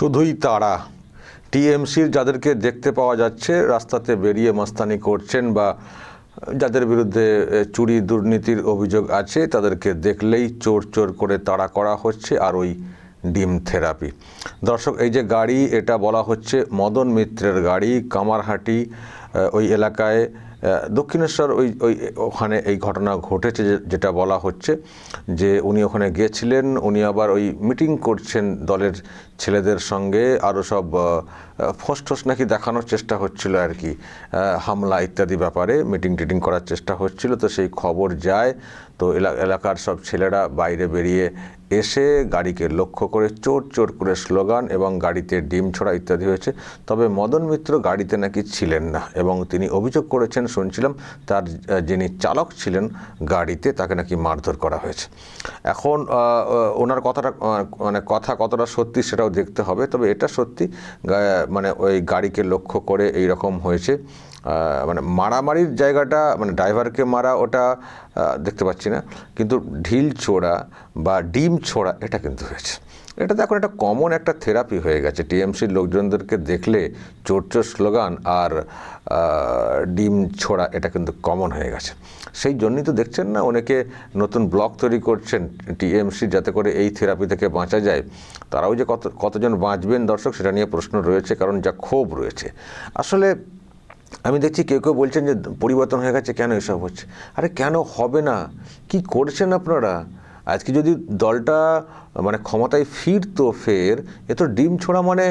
শুধুই তারা টিএমসির যাদেরকে দেখতে পাওয়া যাচ্ছে রাস্তাতে বেরিয়ে মাস্তানি করছেন বা যাদের বিরুদ্ধে চুরি দুর্নীতির অভিযোগ আছে তাদেরকে দেখলেই চোর চোর করে তাড়া করা হচ্ছে আর ওই ডিম থেরাপি। দর্শক, এই যে গাড়ি, এটা বলা হচ্ছে মদন মিত্রের গাড়ি। কামারহাটি ওই এলাকায় দক্ষিণেশ্বর ওখানে এই ঘটনা ঘটেছে, যেটা বলা হচ্ছে যে উনি ওখানে গিয়েছিলেন, উনি আবার ওই মিটিং করছেন দলের ছেলেদের সঙ্গে, আরও সব ফোসটোস নাকি দেখানোর চেষ্টা হচ্ছিল আর কি, হামলা ইত্যাদি ব্যাপারে মিটিং টিটিং করার চেষ্টা হচ্ছিল। তো সেই খবর যায়, তো এলাকার সব ছেলেরা বাইরে বেরিয়ে এসে গাড়িকে লক্ষ্য করে চোর চোর করে স্লোগান এবং গাড়িতে ডিম ছোড়া ইত্যাদি হয়েছে। তবে মদন মিত্র গাড়িতে নাকি ছিলেন না এবং তিনি অভিযোগ করেছেন, শুনছিলাম তার যিনি চালক ছিলেন গাড়িতে, তাকে নাকি মারধর করা হয়েছে। এখন ওনার কথাটা মানে কথা কতটা সত্যি সেটাও দেখতে হবে। তবে এটা সত্যি, মানে ওই গাড়িকে লক্ষ্য করে এই রকম হয়েছে। মানে মারামারির জায়গাটা, মানে ড্রাইভারকে মারা ওটা দেখতে পাচ্ছি না, কিন্তু ঢিল ছোড়া বা ডিম ছোড়া এটা কিন্তু হয়েছে। এটা তো এখন একটা কমন একটা থেরাপি হয়ে গেছে। টিএমসির লোকজনদেরকে দেখলে চোর চোর স্লোগান আর ডিম ছোড়া এটা কিন্তু কমন হয়ে গেছে। সেই জন্যই তো দেখছেন না অনেকে নতুন ব্লগ তৈরি করছেন টিএমসি, যাতে করে এই থেরাপি থেকে বাঁচা যায়। তারাও যে কতজন বাঁচবেন দর্শক, সেটা নিয়ে প্রশ্ন রয়েছে, কারণ যা ক্ষোভ রয়েছে। আসলে আমি দেখছি কেউ কেউ বলছেন যে পরিবর্তন হয়ে গেছে, কেন এসব হচ্ছে? আরে কেন হবে না? কি করছেন আপনারা? আজকে যদি দলটা মানে ক্ষমতায় ফিরতো ফের, এ তো ডিম ছোড়া মানে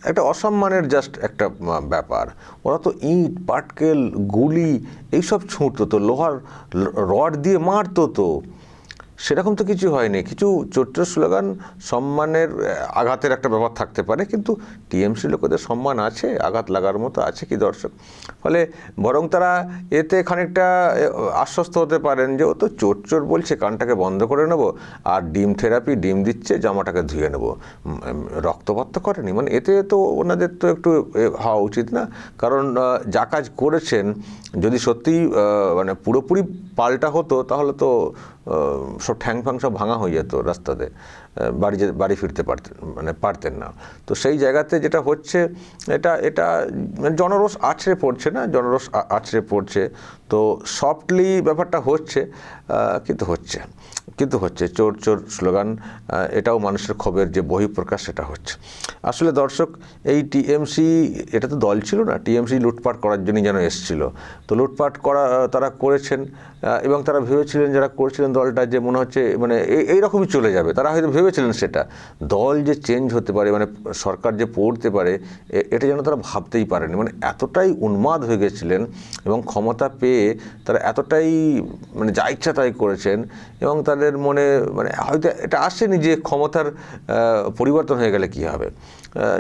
একটা অসম্মানের জাস্ট একটা ব্যাপার। ওরা তো ইট পাটকেল গুলি এইসব ছুঁড়তো, তো লোহার রড দিয়ে মারতো, তো সেরকম তো কিছু হয়নি। কিছু চোর স্লোগান সম্মানের আঘাতের একটা ব্যাপার থাকতে পারে, কিন্তু টিএমসি লোকেদের সম্মান আছে, আঘাত লাগার মতো আছে কি দর্শক? ফলে বরং তারা এতে খানিকটা আশ্বস্ত হতে পারেন যে ও তো চোর চোর বলছে, কানটাকে বন্ধ করে নেব, আর ডিম থেরাপি, ডিম দিচ্ছে, জামাটাকে ধুয়ে নেব, রক্তপাত তো করেনি। মানে এতে তো ওনাদের তো একটু হওয়া উচিত না? কারণ যা কাজ করেছেন যদি সত্যিই মানে পুরোপুরি পাল্টা হতো, তাহলে তো সব ঠ্যাং ফ্যাং সব ভাঙা হয়ে যেত, রাস্তাতে বাড়ি ফিরতে পারতেন না। তো সেই জায়গাতে যেটা হচ্ছে, এটা জনরোষ আছড়ে পড়ছে না, জনরোষ আছড়ে পড়ছে। তো সফটলি ব্যাপারটা হচ্ছে, কিন্তু হচ্ছে চোর চোর স্লোগান, এটাও মানুষের ক্ষোভের যে বহিঃপ্রকাশ, সেটা হচ্ছে। আসলে দর্শক, এই টিএমসি এটা তো দল ছিল না, টিএমসি লুটপাট করার জন্যই যেন এসেছিল। তো লুটপাট তারা করেছেন এবং তারা ভেবেছিলেন, যারা করেছিলেন দলটা, যে মনে হচ্ছে মানে এইরকমই চলে যাবে। তারা হয়তো ভেবেছিলেন সেটা, দল যে চেঞ্জ হতে পারে, মানে সরকার যে পড়তে পারে, এটা যেন তারা ভাবতেই পারেনি। মানে এতটাই উন্মাদ হয়ে গেছিলেন এবং ক্ষমতা পেয়ে তারা এতটাই মানে যা ইচ্ছা তাই করেছেন, এবং তাদের মনে মানে হয়তো এটা আসেনি যে ক্ষমতার পরিবর্তন হয়ে গেলে কী হবে।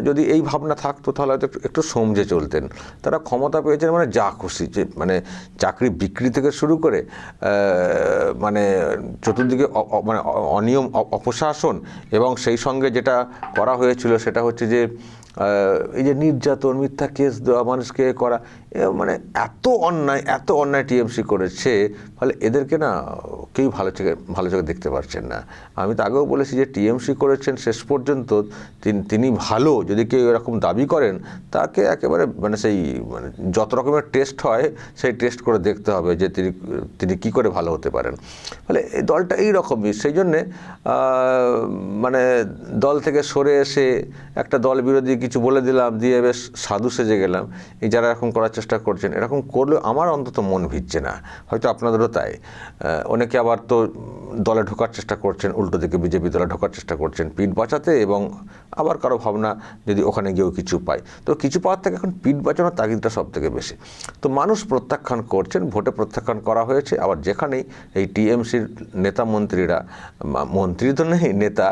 যদি এই ভাবনা থাকতো তাহলে হয়তো একটু সমঝে চলতেন। তারা ক্ষমতা পেয়েছেন মানে যা খুশি, যে মানে চাকরি বিক্রি থেকে শুরু করে মানে চতুর্দিকে মানে অনিয়ম, অপশাসন, এবং সেই সঙ্গে যেটা করা হয়েছিল সেটা হচ্ছে যে এই যে নির্যাতন, মিথ্যা কেস দেওয়া, মানুষকে করা, মানে এত অন্যায় টিএমসি করেছে। ফলে এদেরকে না কেউ ভালো চোখে দেখতে পারছেন না। আমি তো আগেও বলেছি যে টিএমসি করেছেন শেষ পর্যন্ত তিনি ভালো, যদি কেউ এরকম দাবি করেন তাকে একেবারে মানে সেই মানে যত রকমের টেস্ট হয় সেই টেস্ট করে দেখতে হবে যে তিনি কী করে ভালো হতে পারেন। ফলে এই দলটা এইরকমই। সেই জন্যে মানে দল থেকে সরে এসে একটা দল বিরোধী কিছু বলে দিলাম, দিয়ে বেশ সাধু সেজে গেলাম, এই যারা এরকম করার চেষ্টা করছেন, এরকম করলে আমার অন্তত মন ভিজছে না, হয়তো আপনাদেরও তাই। অনেকে আবার তো দলে ঢোকার চেষ্টা করছেন, উল্টো দিকে বিজেপি দলে ঢোকার চেষ্টা করছেন পিঠ বাঁচাতে, এবং আবার কারো ভাবনা যদি ওখানে গিয়েও কিছু পায়, তো কিছু পাওয়ার থেকে এখন পিঠ বাঁচানোর তাগিদটা সব থেকে বেশি। তো মানুষ প্রত্যাখ্যান করছেন, ভোটে প্রত্যাখ্যান করা হয়েছে। আবার যেখানেই এই টিএমসির নেতা মন্ত্রীরা, মন্ত্রী তো নেই, নেতা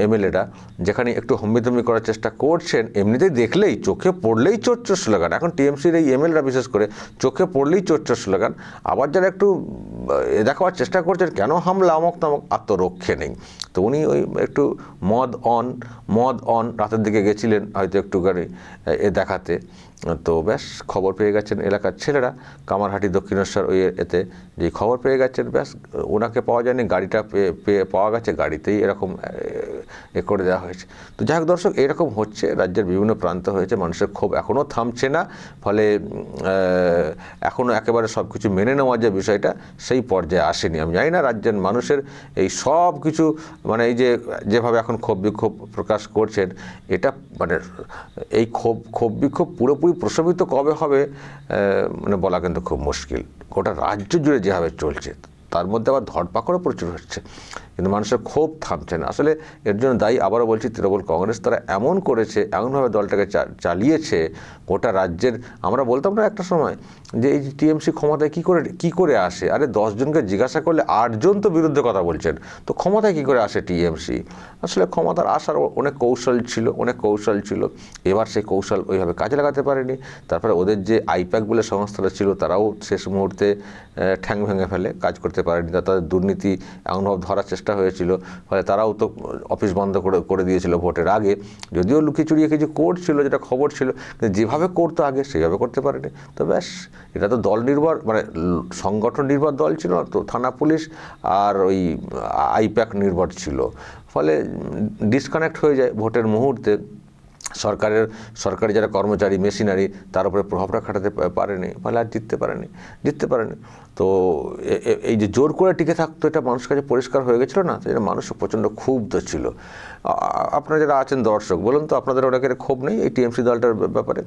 এমএলএরা যেখানে একটু হম্বিতম্বি করার চেষ্টা করছেন, এমনিতেই দেখলেই চোখে পড়লেই চোর চোর স্লোগান। এখন টিএমসির এই এমএলএরা বিশেষ করে চোখে পড়লেই চোর চোর স্লোগান। আবার যারা একটু দেখাবার চেষ্টা করছেন কেন হামলা অমক তমক, আত্মরক্ষে নেই। তো উনি ওই একটু মদ অন রাতের দিকে গেছিলেন হয়তো একটু গাড়ি দেখাতে, তো ব্যাস খবর পেয়ে গেছেন এলাকার ছেলেরা, কামারহাটি দক্ষিণেশ্বর ওই এতে যে খবর পেয়ে গেছেন, ব্যাস ওনাকে পাওয়া যায়নি, গাড়িটা পেয়ে পাওয়া গেছে, গাড়িতেই এরকম করে দেওয়া হয়েছে। তো যাই হোক দর্শক, এরকম হচ্ছে, রাজ্যের বিভিন্ন প্রান্ত হয়েছে, মানুষের ক্ষোভ এখনও থামছে না, ফলে এখনও একেবারে সব কিছু মেনে নেওয়ার যে বিষয়টা সেই পর্যায়ে আসেনি। আমি জানি না রাজ্যের মানুষের এই সব কিছু মানে এই যেভাবে এখন ক্ষোভ বিক্ষোভ প্রকাশ করছেন, এটা মানে এই ক্ষোভ বিক্ষোভ পুরোপুরি প্রশমিত কবে হবে মানে বলা কিন্তু খুব মুশকিল। গোটা রাজ্য জুড়ে যেভাবে চলছে, তার মধ্যে আবার ধরপাকড়ও প্রচুর হচ্ছে, কিন্তু মানুষের ক্ষোভ থামছে না। আসলে এর জন্য দায়ী, আবারও বলছি, তৃণমূল কংগ্রেস। তারা এমন করেছে, এমনভাবে দলটাকে চালিয়েছে গোটা রাজ্যের। আমরা বলতাম না একটা সময় যে এই টিএমসি ক্ষমতায় কী করে আসে? আরে 10 জনকে জিজ্ঞাসা করলে 8 জন তো বিরুদ্ধে কথা বলছেন, তো ক্ষমতায় কী করে আসে টিএমসি? আসলে ক্ষমতার আসার অনেক কৌশল ছিল। এবার সেই কৌশল ওইভাবে কাজে লাগাতে পারেনি। তারপরে ওদের যে আইপ্যাক বলে সংস্থাটা ছিল, তারাও শেষ মুহূর্তে ঠ্যাং ভেঙে ফেলে, কাজ করতে পারেনি। তাদের দুর্নীতি এমনভাবে ধরার চেষ্টা হয়েছিল, ফলে তারাও তো অফিস বন্ধ করে দিয়েছিল ভোটের আগে। যদিও লুকিয়ে চুরিয়ে কিছু করছিল, যেটা খবর ছিল, কিন্তু যেভাবে করতো আগে সেভাবে করতে পারেনি। তো ব্যাস, এটা তো দল নির্ভর মানে সংগঠন নির্ভর দল ছিল না তো, থানা পুলিশ আর ওই আইপ্যাক নির্ভর ছিল, ফলে ডিসকানেক্ট হয়ে যায় ভোটের মুহূর্তে। সরকারি যারা কর্মচারী, মেশিনারি, তার উপরে প্রভাবটা খাটাতে পারেনি, ফলে আর জিততে পারেনি। তো এই যে জোর করে টিকে থাকতো, এটা মানুষের কাছে পরিষ্কার হয়ে গেছিলো না, সেটা মানুষ প্রচণ্ড ক্ষুব্ধ ছিল। আপনারা যারা আছেন দর্শক, বলুন তো আপনাদের অনেকের ক্ষোভ নেই এই টিএমসি দলটার ব্যাপারে?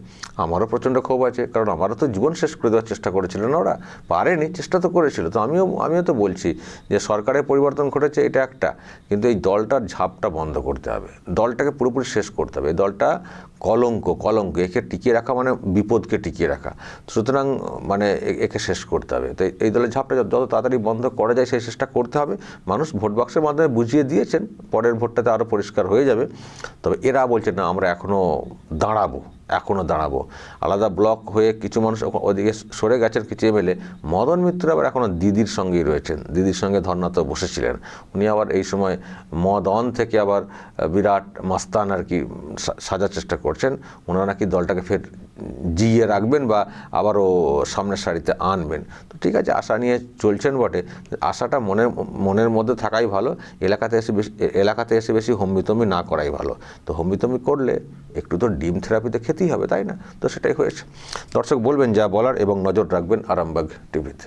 আমারও প্রচণ্ড ক্ষোভ আছে, কারণ আমারও তো জীবন শেষ করে দেওয়ার চেষ্টা করেছিল না ওরা, পারেনি, চেষ্টা তো করেছিল। তো আমিও তো বলছি যে সরকারের পরিবর্তন ঘটেছে এটা একটা, কিন্তু এই দলটার ঝাপটা বন্ধ করতে হবে, দলটাকে পুরোপুরি শেষ করতে হবে। এই দলটা কলঙ্ক, একে টিকিয়ে রাখা মানে বিপদকে টিকিয়ে রাখা, সুতরাং মানে একে শেষ করতে হবে। তো এই দলের ঝাপটা যত তাড়াতাড়ি বন্ধ করা যায় সেই চেষ্টা করতে হবে। মানুষ ভোট বাক্সের মাধ্যমে বুঝিয়ে দিয়েছেন, পরের ভোটটাতে আরও পরিষ্কার হয়ে যাবে। তবে এরা বলছে না, আমরা এখনও দাঁড়াবো। আলাদা ব্লক হয়ে কিছু মানুষ ওদিকে সরে গেছেন, কিছু এমএলএ। মদন মিত্র আবার এখনও দিদির সঙ্গেই রয়েছেন, দিদির সঙ্গে ধর্নাতে বসেছিলেন। উনি আবার এই সময় মদন থেকে আবার বিরাট মাস্তান আর কি সাজার চেষ্টা করছেন। ওনারা নাকি দলটাকে ফের জিইয়ে রাখবেন বা আবারও সামনের সারিতে আনবেন। তো ঠিক আছে, আশা নিয়ে চলছেন বটে, আশাটা মনের মধ্যে থাকাই ভালো। এলাকাতে এসে বেশি হম্বিতম্বি না করাই ভালো। তো হম্বিতম্বি করলে একটু তো ডিম থেরাপিতে খেতেই হবে, তাই না? তো সেটাই হয়েছে। দর্শক বলবেন যা বলার এবং নজর রাখবেন আরামবাগ টিভিতে।